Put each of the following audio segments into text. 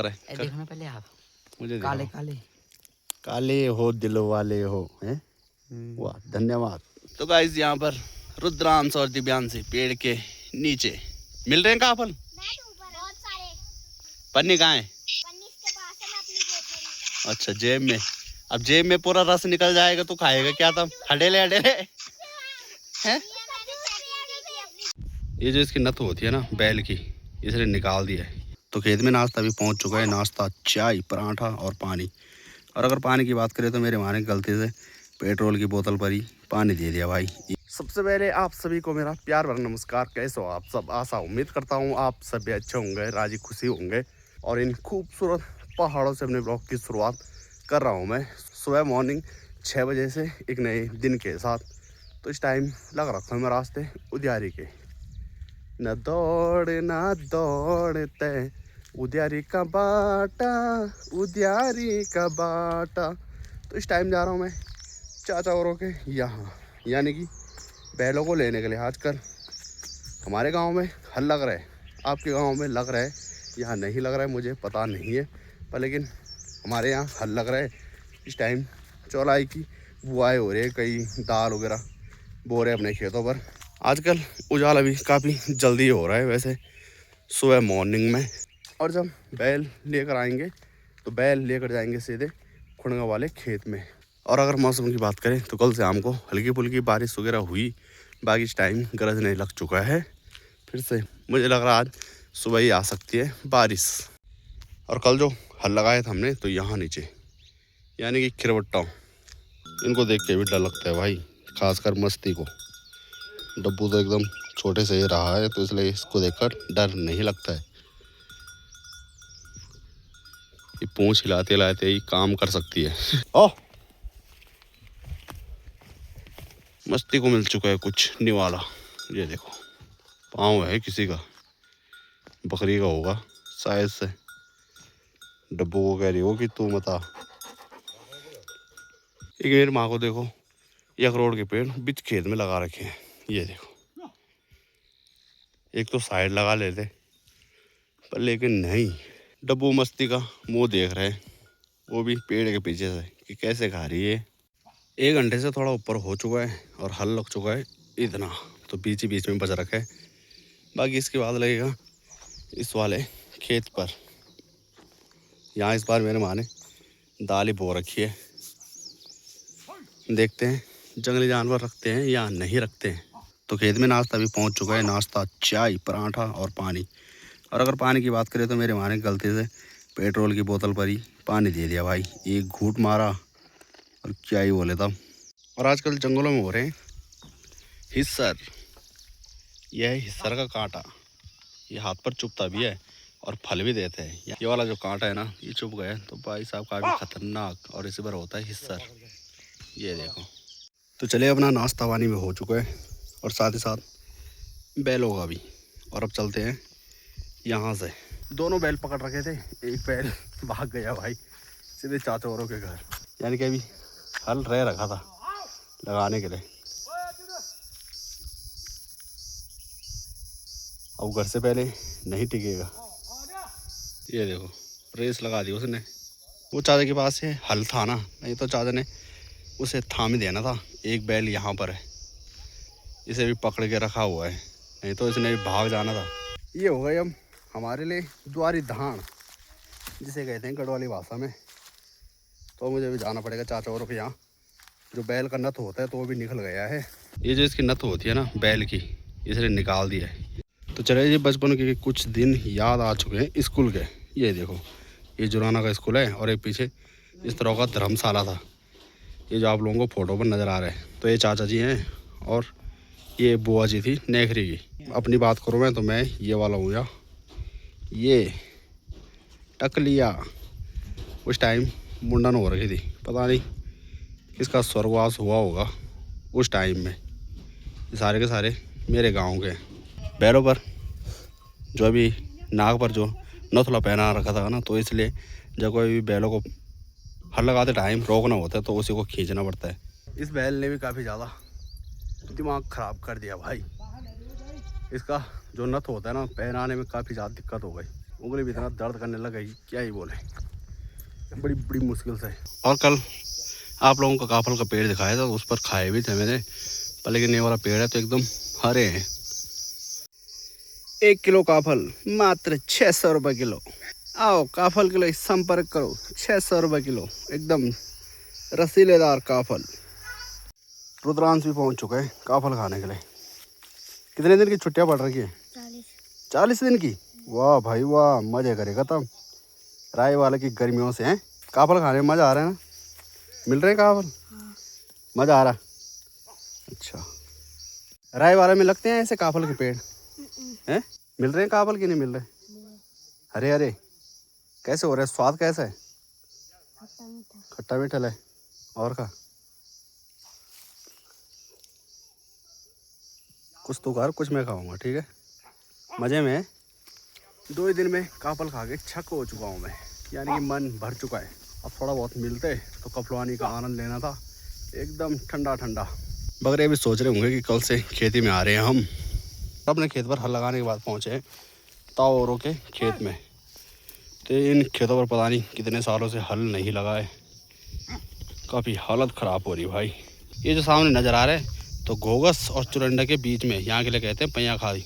देखना पहले आप मुझे काले काले काले हो दिल वाले हो हैं। वाह धन्यवाद। तो गाइस यहाँ पर रुद्रांश और दिव्यांशी पेड़ के नीचे मिल रहे हैं कहाँ फल? बहुत सारे। पन्नी कहाँ है? पन्नी इसके पास है, मैं अपनी जेब में निकाल। अच्छा जेब में। अब जेब में पूरा रस निकल जाएगा तो खाएगा क्या तुम? हडेले हडेले हैं। ये जो इसकी नथ होती है ना बैल की, इसने निकाल दिया है। तो खेत में नाश्ता भी पहुंच चुका है। नाश्ता चाय पराठा और पानी। और अगर पानी की बात करें तो मेरे माने गलती से पेट्रोल की बोतल पर ही पानी दे दिया भाई। सबसे पहले आप सभी को मेरा प्यार भरा नमस्कार। कैसे हो आप सब? आशा उम्मीद करता हूँ आप सभी अच्छे होंगे, राजी खुशी होंगे। और इन खूबसूरत पहाड़ों से अपने ब्लॉग की शुरुआत कर रहा हूँ मैं सुबह मॉर्निंग 6 बजे से एक नए दिन के साथ। तो इस टाइम लग रखा हूँ मैं रास्ते उद्यारी के। न दौड़ते उद्यारी का बाटा, उद्यारी का बाटा। तो इस टाइम जा रहा हूँ मैं चाचा औरों के यहाँ, यानी कि बैलों को लेने के लिए। आजकल हमारे गांव में हल लग रहा है, आपके गांव में लग रहा है, यहाँ नहीं लग रहा है मुझे पता नहीं है, पर लेकिन हमारे यहाँ हल लग रहा है। इस टाइम चौलाई की बुआई हो रही है, कई दाल वगैरह बो रहे अपने खेतों पर। आजकल उजाला भी काफ़ी जल्दी हो रहा है वैसे सुबह मॉर्निंग में। और जब बैल लेकर आएंगे तो बैल लेकर जाएंगे सीधे खुड़ंगा वाले खेत में। और अगर मौसम की बात करें तो कल शाम को हल्की फुल्की बारिश वगैरह हुई, बाकी इस टाइम गरजने लग चुका है फिर से। मुझे लग रहा आज सुबह ही आ सकती है बारिश। और कल जो हल लगाया था हमने तो यहाँ नीचे यानी कि खिरवट्टा, इनको देख के भी डर लगता है भाई, खासकर मस्ती को। डब्बू तो एकदम छोटे से ही रहा है तो इसलिए इसको देखकर डर नहीं लगता है। ये पूंछ हिलाते हिलाते ही काम कर सकती है। ओह मस्ती को मिल चुका है कुछ निवाला। ये देखो पाँव है किसी का, बकरी का होगा शायद से। डब्बू को कह रही हो कि तू मत आ। एक मेरी माँ को देखो, ये अखरोट के पेड़ बीच खेत में लगा रखे हैं। ये देखो एक तो साइड लगा लेते पर लेकिन नहीं, डब्बू मस्ती का मुंह देख रहे हैं, वो भी पेड़ के पीछे से कि कैसे खा रही है। 1 घंटे से थोड़ा ऊपर हो चुका है और हल लग चुका है इतना, तो बीच ही बीच में बच रखा है। बाकी इसके बाद लगेगा इस वाले खेत पर। यहाँ इस बार मेरे माँ ने दाल ही बो रखी है। देखते हैं जंगली जानवर रखते हैं या नहीं रखते हैं। तो खेत में नाश्ता भी पहुँच चुका है। नाश्ता चाय पराठा और पानी। और अगर पानी की बात करें तो मेरे माँ ने गलती से पेट्रोल की बोतल पर ही पानी दे दिया भाई। एक घूंट मारा और क्या ही बोले था। और आजकल जंगलों में हो रहे हैं हिस्सर। यह है हिस्सर का कांटा, ये हाथ पर चुभता भी है और फल भी देते हैं। ये वाला जो कांटा है ना, ये चुभ गया तो भाई साहब काफ़ी खतरनाक और इसी पर होता है हिस्सर। ये देखो। तो चले अपना नाश्ता पानी में हो चुका है और साथ ही साथ बैलों का भी। और अब चलते हैं यहाँ से। दोनों बैल पकड़ रखे थे, एक बैल भाग गया भाई सीधे चाचा औरों के घर, यानी कि अभी हल रह रखा था लगाने के लिए। अब घर से पहले नहीं टिकेगा। ये देखो रेस लगा दी उसने। वो चाचा के पास से हल था ना, नहीं तो चाचा ने उसे थाम ही देना था। एक बैल यहाँ पर है, इसे भी पकड़ के रखा हुआ है, नहीं तो इसने भी भाग जाना था। ये हो गई अब हमारे लिए द्वारी धान, जिसे कहते हैं गढ़वाली भाषा में। तो मुझे भी जाना पड़ेगा चाचा औरों के यहाँ। जो बैल का नथ होता है तो वो भी निकल गया है। ये जो इसकी नथ होती है ना बैल की, इसने निकाल दिया है। तो चले जी बचपन के कुछ दिन याद आ चुके हैं स्कूल के। ये देखो ये जुराना का स्कूल है और एक पीछे इस तरह का धर्मशाला था। ये जो आप लोगों को फोटो पर नज़र आ रहा है तो ये चाचा जी हैं और ये बुआ जी थी नेखरी की। अपनी बात करूँ मैं तो मैं ये वाला हूँ या ये टकलिया। उस टाइम मुंडन हो रखी थी, पता नहीं किसका स्वर्गवास हुआ होगा उस टाइम में। ये सारे के सारे मेरे गांव के बैलों पर जो अभी नाक पर जो नथुला पहना रखा था ना, तो इसलिए जब कोई भी बैलों को हल लगाते टाइम रोकना होता है तो उसी को खींचना पड़ता है। इस बैल ने भी काफ़ी ज़्यादा दिमाग ख़राब कर दिया भाई। इसका जो नथ होता है ना पहनाने में काफ़ी ज़्यादा दिक्कत हो गई। उंगली भी इतना दर्द करने लगा कि क्या ही बोले, बड़ी बड़ी मुश्किल से। और कल आप लोगों को काफल का पेड़ दिखाया था, उस पर खाए भी थे मैंने, पर लेकिन ये वाला पेड़ है तो एकदम हरे हैं। 1 किलो काफल मात्र 600 रुपये किलो। आओ काफल के लिए संपर्क करो, 600 रुपये किलो, एकदम रसीलेदार काफल। रुद्रांश भी पहुंच चुके हैं काफल खाने के लिए। कितने दिन की छुट्टियां पड़ रही है? 40 दिन की। वाह भाई वाह, मजे करेगा तब राय वाले की गर्मियों से हैं। काफल खाने में मज़ा आ रहा है ना? मिल रहे हैं काफल? मज़ा आ रहा। अच्छा, राय वाले में लगते हैं ऐसे काफल के पेड़ हैं? मिल रहे हैं काफल कि नहीं मिल रहे? हरे हरे कैसे हो रहे हैं? स्वाद कैसा है? खट्टा मीठा है। और का कुछ तो कर, कुछ मैं खाऊंगा, ठीक है? मज़े में। 2 ही दिन में काफल खा के छक हो चुका हूँ मैं, यानी कि मन भर चुका है। अब थोड़ा बहुत मिलते तो कफलवानी का आनंद लेना था, एकदम ठंडा ठंडा। बगरे भी सोच रहे होंगे कि कल से खेती में आ रहे हैं हम। अपने खेत पर हल लगाने के बाद पहुँचे हैं ताओरों के खेत में। तो इन खेतों पर पता नहीं कितने सालों से हल नहीं लगा है, काफ़ी हालत ख़राब हो रही भाई। ये जो सामने नज़र आ रहा है तो घोगस और चुरंडा के बीच में, यहाँ के लिए कहते हैं पैया खादी।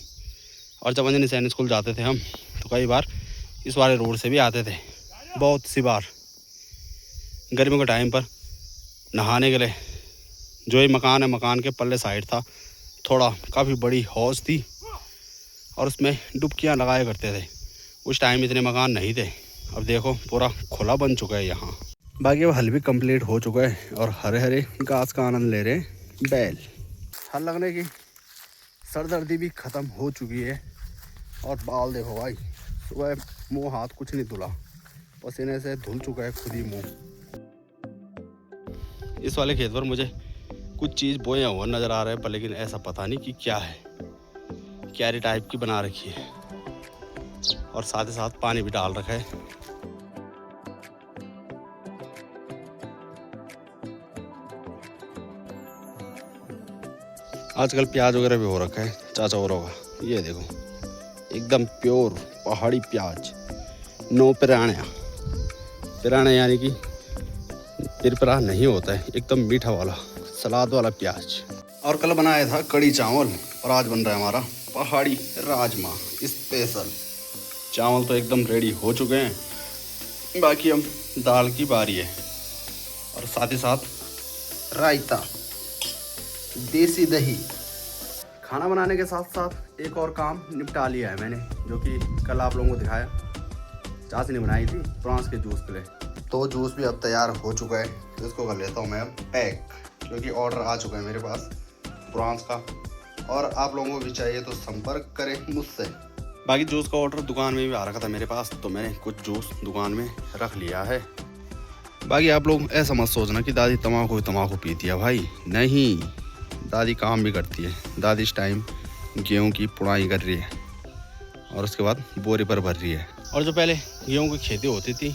और जब अंजनी सैनिक स्कूल जाते थे हम तो कई बार इस वाले रोड से भी आते थे, बहुत सी बार गर्मियों के टाइम पर नहाने के लिए। जो ये मकान है, मकान के पल्ले साइड था थोड़ा, काफ़ी बड़ी हौज थी और उसमें डुबकियाँ लगाया करते थे। उस टाइम इतने मकान नहीं थे, अब देखो पूरा खुला बन चुका है यहाँ। बाकी अब हल भी कंप्लीट हो चुका है और हरे हरे घास का आनंद ले रहे हैं बैल। हल लगने की सरदर्दी भी ख़त्म हो चुकी है। और बाल देखो भाई, सुबह मुँह हाथ कुछ नहीं धुला, पसीने से धुल चुका है खुद ही मुँह। इस वाले खेत पर मुझे कुछ चीज़ बोया हुआ नज़र आ रहा है, पर लेकिन ऐसा पता नहीं कि क्या है। क्यारी टाइप की बना रखी है और साथ ही साथ पानी भी डाल रखा है। आजकल प्याज वगैरह भी हो रखा है चाचा औरों का, ये देखो एकदम प्योर पहाड़ी प्याज, नो पिराना। पिराना यानी कि पिरपरा नहीं होता है, एकदम मीठा वाला सलाद वाला प्याज। और कल बनाया था कड़ी चावल और आज बन रहा है हमारा पहाड़ी राजमा स्पेशल। चावल तो एकदम रेडी हो चुके हैं, बाकी हम दाल की बारी है। और साथ ही साथ रायता, देसी दही। खाना बनाने के साथ साथ एक और काम निपटा लिया है मैंने, जो कि कल आप लोगों को दिखाया। चाशनी बनाई थी प्रॉन्स के जूस के लिए, तो जूस भी अब तैयार हो चुका है। तो इसको कर लेता हूँ मैं अब पैक, क्योंकि ऑर्डर आ चुका है मेरे पास प्रॉन्स का। और आप लोगों को भी चाहिए तो संपर्क करें मुझसे। बाकी जूस का ऑर्डर दुकान में भी आ रखा था मेरे पास, तो मैंने कुछ जूस दुकान में रख लिया है। बाकी आप लोग ऐसा मत सोचना कि दादी तम्बाकू पीती है, भाई नहीं, दादी काम भी करती है। दादी इस टाइम गेहूं की पुड़ाई कर रही है और उसके बाद बोरी पर भर रही है। और जो पहले गेहूं की खेती होती थी,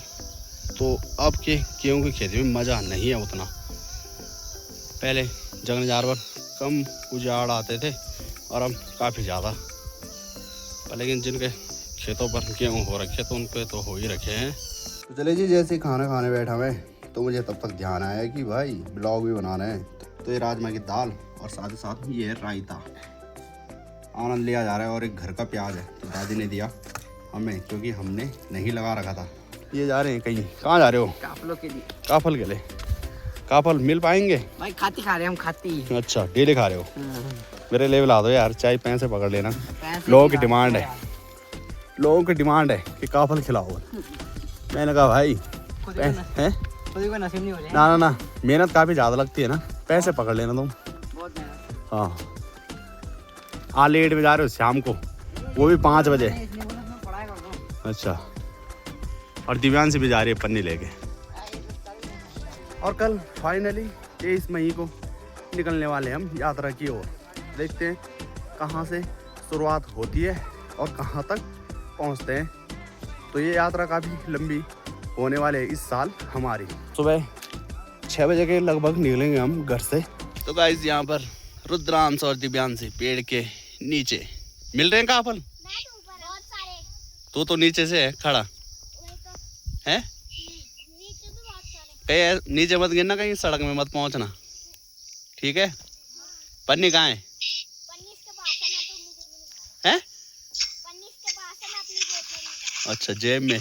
तो अब के गेहूं की खेती में मज़ा नहीं है उतना। पहले जंगल जानवर कम उजाड़ आते थे और अब काफ़ी ज़्यादा। लेकिन जिनके खेतों पर गेहूँ हो रखे तो उनके तो हो ही रखे हैं। तो चले जी, जैसे खाना खाने बैठा मैं तो मुझे तब तक ध्यान आया कि भाई ब्लॉग भी बनाना है। तो ये राजमा की दाल और साथ ही साथ ये रायता, आनंद लिया जा रहा है। और एक घर का प्याज है, तो दादी ने दिया हमें, क्योंकि हमने नहीं लगा रखा था। ये जा रहे हैं कहीं, कहाँ जा रहे हो? काफलों के लिए। काफल के लिए? काफल मिल पाएंगे भाई? खाती खा रहे हैं हम, खाती। अच्छा, डेली खा रहे हो? मेरे लिए ला दो यार, चाय पैसे पकड़ लेना। पैसे लोगों की डिमांड है, लोगों की डिमांड है कि काफल खिलाओ। मैंने कहा भाई हैं, खुद को नसीब नहीं हो जाए। ना ना ना, मेहनत काफ़ी ज़्यादा लगती है ना, पैसे पकड़ लेना तुम। बहुत मेहनत। हाँ हाँ, लेट में जा रहे हो शाम को, वो भी 5 बजे। इसने बोला मैं पढ़ाई कर दूं। अच्छा, और दिव्यांश भी जा रही है पन्नी लेके। और कल फाइनली 23 मई को निकलने वाले हम यात्रा की ओर। देखते हैं कहाँ से शुरुआत होती है और कहाँ तक पहुँचते हैं। तो ये यात्रा काफ़ी लंबी होने वाले इस साल हमारी। सुबह 6 बजे के लगभग निकलेंगे हम घर से। तो गाइस यहाँ पर रुद्रांश और दिव्यांश पेड़ के नीचे मिल रहे हैं काफल। बहुत सारे। तू तो नीचे से है खड़ा वही तो है। नीचे भी बहुत सारे कहीं नीचे मत गिरना, कहीं सड़क में मत पहुंचना, ठीक है। पन्नी कहाँ है? पन्नी इसके पास है, मैं तो अपनी जेब में निकाला। हैं? पन्नी इसके पास है, मैं अपनी जेब में निकाला। अच्छा जेब में।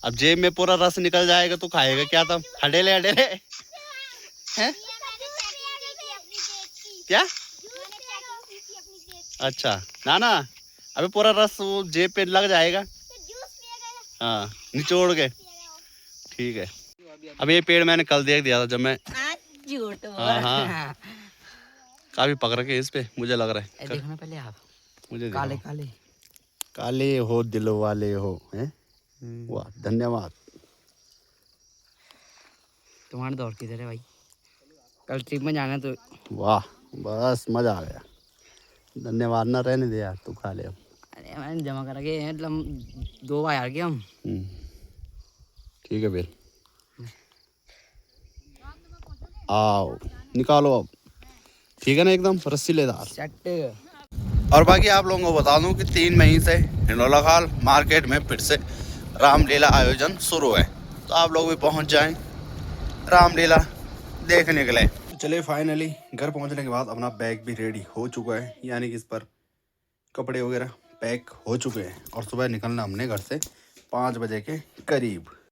अब जेब में पूरा रस निकल जाएगा तो खाएगा क्या तब? हडेले हडेले हैं। ये मैंने चेकिंग की थी अपनी जेब की। क्या? मैंने चेकिंग की थी अपनी जेब की। अच्छा ना ना, अबे पूरा रस वो जेब पे लग जाएगा। तो जूस पिया गया। हाँ निचोड़ के, पिया गया वो। ठीक है। अब ये पेड़ मैंने कल देख दिया था जब मैं, झूठ बोल। हाँ हाँ काफी पक रखे हैं इस पे, मुझे लग रहा है। देखो ना पहले आप, मुझे काले दिखाओ। काले। काले हो दिलो वाले हो हैं। वाह धन्यवाद। तुम्हारा दौर किधर है भाई? कल ट्रिप में जाना तो वाह बस मजा आ गया। धन्यवाद ना रहने दे यार, तू खा ले अब। अरे मैंने जमा करा के मतलब 2 बार यार के हम। ठीक है फिर आओ निकालो अब, ठीक है ना, एकदम रस्सीलेदार। सेट। और बाकी आप लोगों को बता दूं कि 3 मई से हिंडोला खाल मार्केट में फिर से रामलीला आयोजन शुरू है, तो आप लोग भी पहुंच जाएं रामलीला देखने के लिए। चलिए फाइनली घर पहुंचने के बाद अपना बैग भी रेडी हो चुका है, यानी कि इस पर कपड़े वगैरह पैक हो चुके हैं और सुबह निकलना हमने घर से 5 बजे के करीब।